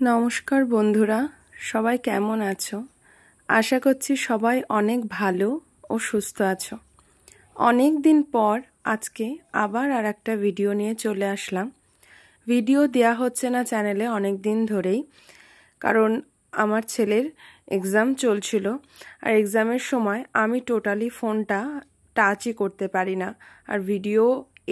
নমস্কার বন্ধুরা, সবাই কেমন আছো? আশা করছি সবাই অনেক ভালো ও সুস্থ আছো। অনেক দিন পর আজকে আবার আর একটা ভিডিও নিয়ে চলে আসলাম। ভিডিও দেয়া হচ্ছে না চ্যানেলে অনেক দিন ধরেই, কারণ আমার ছেলের এক্সাম চলছিল। আর এক্সামের সময় আমি টোটালি ফোনটা টাচই করতে পারি না। আর ভিডিও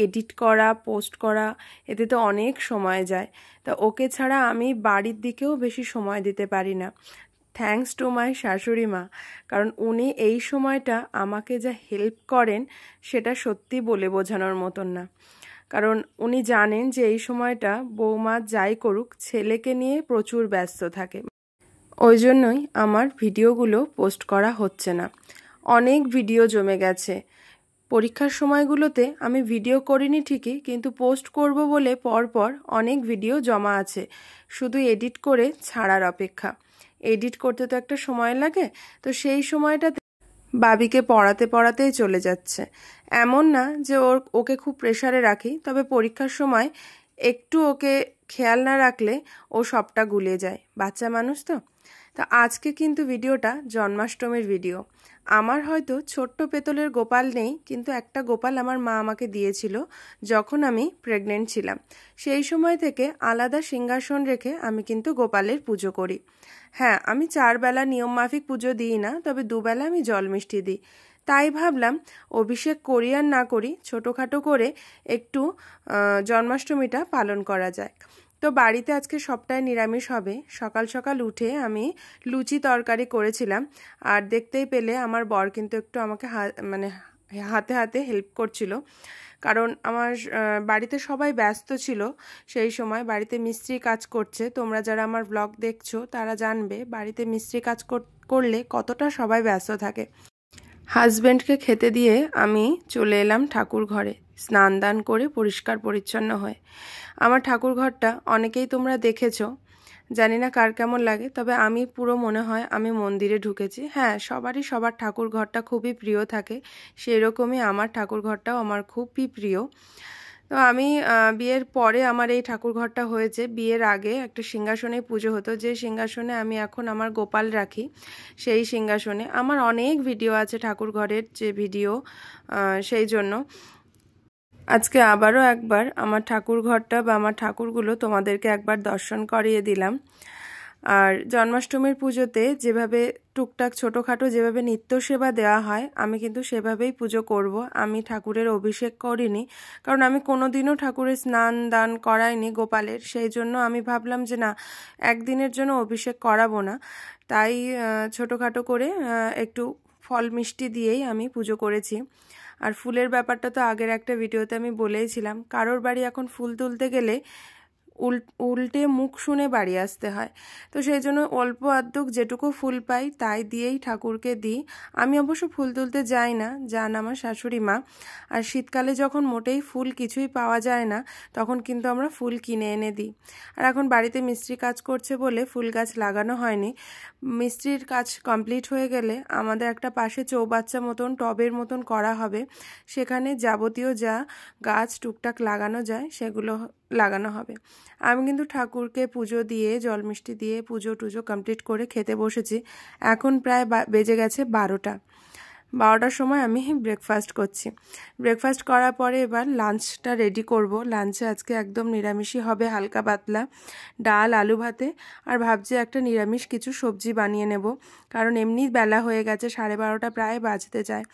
এডিট করা, পোস্ট করা, এতে তো অনেক সময় যায়। তা ওকে ছাড়া আমি বাড়ির দিকেও বেশি সময় দিতে পারি না। থ্যাঙ্কস টু মাই শাশুড়ি মা, কারণ উনি এই সময়টা আমাকে যা হেল্প করেন সেটা সত্যি বলে বোঝানোর মতন না। কারণ উনি জানেন যে এই সময়টা বৌমা যাই করুক ছেলেকে নিয়ে প্রচুর ব্যস্ত থাকে। ওই জন্যই আমার ভিডিওগুলো পোস্ট করা হচ্ছে না। অনেক ভিডিও জমে গেছে। পরীক্ষার সময়গুলোতে আমি ভিডিও করিনি ঠিকই, কিন্তু পোস্ট করব বলে পরপর অনেক ভিডিও জমা আছে, শুধু এডিট করে ছাড়ার অপেক্ষা। এডিট করতে তো একটা সময় লাগে, তো সেই সময়টাতে বাবিকে পড়াতে পড়াতেই চলে যাচ্ছে। এমন না যে ওকে খুব প্রেসারে রাখি, তবে পরীক্ষার সময় একটু ওকে খেয়াল না রাখলে ও সবটা গুলিয়ে যায়, বাচ্চা মানুষ তো। তা আজকে কিন্তু ভিডিওটা জন্মাষ্টমীর ভিডিও। আমার হয়তো ছোট্ট পেতলের গোপাল নেই, কিন্তু একটা গোপাল আমার মা আমাকে দিয়েছিল যখন আমি প্রেগনেন্ট ছিলাম। সেই সময় থেকে আলাদা সিংহাসন রেখে আমি কিন্তু গোপালের পুজো করি। হ্যাঁ, আমি 4 বেলা নিয়ম মাফিক পুজো দিই না, তবে 2 বেলা আমি জল মিষ্টি দিই। তাই ভাবলাম অভিষেক করি আর না করি, ছোটোখাটো করে একটু জন্মাষ্টমীটা পালন করা যায়। তো বাড়িতে আজকে সবটাই নিরামিষ হবে। সকাল সকাল উঠে আমি লুচি তরকারি করেছিলাম, আর দেখতেই পেলে আমার বর কিন্তু একটু আমাকে হাতে হাতে হেল্প করছিল, কারণ আমার বাড়িতে সবাই ব্যস্ত ছিল। সেই সময় বাড়িতে মিস্ত্রি কাজ করছে। তোমরা যারা আমার ব্লগ দেখছো তারা জানবে বাড়িতে মিস্ত্রি কাজ করলে কতটা সবাই ব্যস্ত থাকে। হাজব্যান্ডকে খেতে দিয়ে আমি চলে এলাম ঠাকুর ঘরে, স্নান দান করে পরিষ্কার পরিচ্ছন্ন হয়ে। আমার ঠাকুর ঘরটা অনেকেই তোমরা দেখেছো, জানি না কার কেমন লাগে, তবে আমি পুরো মনে হয় আমি মন্দিরে ঢুকেছি। হ্যাঁ, সবারই সবার ঠাকুর ঘরটা খুবই প্রিয় থাকে, সেই রকমই আমার ঠাকুর ঘরটাও আমার খুবই প্রিয়। তো আমি বিয়ের পরে আমার এই ঠাকুর ঘরটা হয়েছে। বিয়ের আগে একটা সিংহাসনে পুজো হতো, যে সিংহাসনে আমি এখন আমার গোপাল রাখি, সেই সিংহাসনে আমার অনেক ভিডিও আছে ঠাকুর ঘরের যে ভিডিও। সেই জন্য আজকে আবারও একবার আমার ঠাকুর ঘরটা বা আমার ঠাকুরগুলো তোমাদেরকে একবার দর্শন করিয়ে দিলাম। আর জন্মাষ্টমীর পুজোতে যেভাবে টুকটাক ছোটোখাটো যেভাবে নিত্য সেবা দেওয়া হয়, আমি কিন্তু সেভাবেই পুজো করব। আমি ঠাকুরের অভিষেক করিনি, কারণ আমি কোনোদিনও ঠাকুরের স্নান দান করাইনি গোপালের। সেই জন্য আমি ভাবলাম যে না, একদিনের জন্য অভিষেক করাবো না। তাই ছোটোখাটো করে একটু ফল মিষ্টি দিয়েই আমি পুজো করেছি। আর ফুলের ব্যাপারটা তো আগের একটা ভিডিওতে আমি বলেইছিলাম, কারোর বাড়ি এখন ফুল তুলতে গেলে উল্টে মুখ শুনে বাড়ি আসতে হয়। তো সেই জন্য অল্প আধটুক যেটুকু ফুল পাই তাই দিয়েই ঠাকুরকে দিই। আমি অবশ্য ফুল তুলতে যাই না, যান আমার শাশুড়ি মা। আর শীতকালে যখন মোটেই ফুল কিছুই পাওয়া যায় না, তখন কিন্তু আমরা ফুল কিনে এনে দিই। আর এখন বাড়িতে মিস্ত্রি কাজ করছে বলে ফুল গাছ লাগানো হয়নি। মিস্ত্রির কাজ কমপ্লিট হয়ে গেলে আমাদের একটা পাশে চৌবাচ্চা মতন টবের মতন করা হবে, সেখানে যাবতীয় যা গাছ টুকটাক লাগানো যায় সেগুলো লাগানো হবে। আমি কিন্তু ঠাকুরকে পুজো দিয়ে জল মিষ্টি দিয়ে পুজো টুজো কমপ্লিট করে খেতে বসেছি। এখন প্রায় বেজে গেছে 12টার সময় আমি ব্রেকফাস্ট করছি। ব্রেকফাস্ট করার পরে এবার লাঞ্চটা রেডি করব। লাঞ্চে আজকে একদম নিরামিষই হবে, হালকা পাতলা ডাল আলু ভাতে। আর ভাবছি একটা নিরামিষ কিছু সবজি বানিয়ে নেব, কারণ এমনি বেলা হয়ে গেছে, 12:30 প্রায় বাজতে যায়।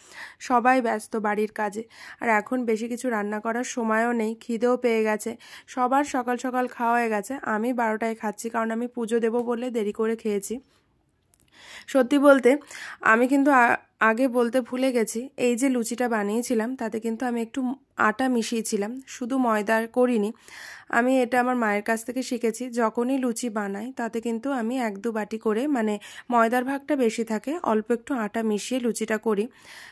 সবাই ব্যস্ত বাড়ির কাজে, আর এখন বেশি কিছু রান্না করার সময়ও নেই, খিদেও পেয়ে গেছে। সবার সকাল সকাল খাওয়া হয়ে গেছে, আমি 12টায় খাচ্ছি, কারণ আমি পুজো দেবো বলে দেরি করে খেয়েছি। সত্যি বলতে আমি কিন্তু আগে বলতে ভুলে গেছি, এই যে লুচিটা বানিয়েছিলাম তাতে কিন্তু আমি একটু আটা মিশিয়েছিলাম, শুধু ময়দা করিনি। আমি এটা আমার মায়ের কাছ থেকে শিখেছি। যখনই লুচি বানাই তাতে কিন্তু আমি 1-2 বাটি করে, মানে ময়দার ভাগটা বেশি থাকে, অল্প একটু আটা মিশিয়ে লুচিটা করি।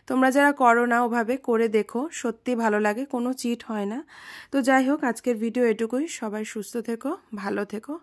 তোমরা যারা করো না ওভাবে করে দেখো, সত্যি ভালো লাগে, কোনো চিট হয় না। তো যাই হোক, আজকের ভিডিও এটুকুই। সবাই সুস্থ থেকো, ভালো থেকো।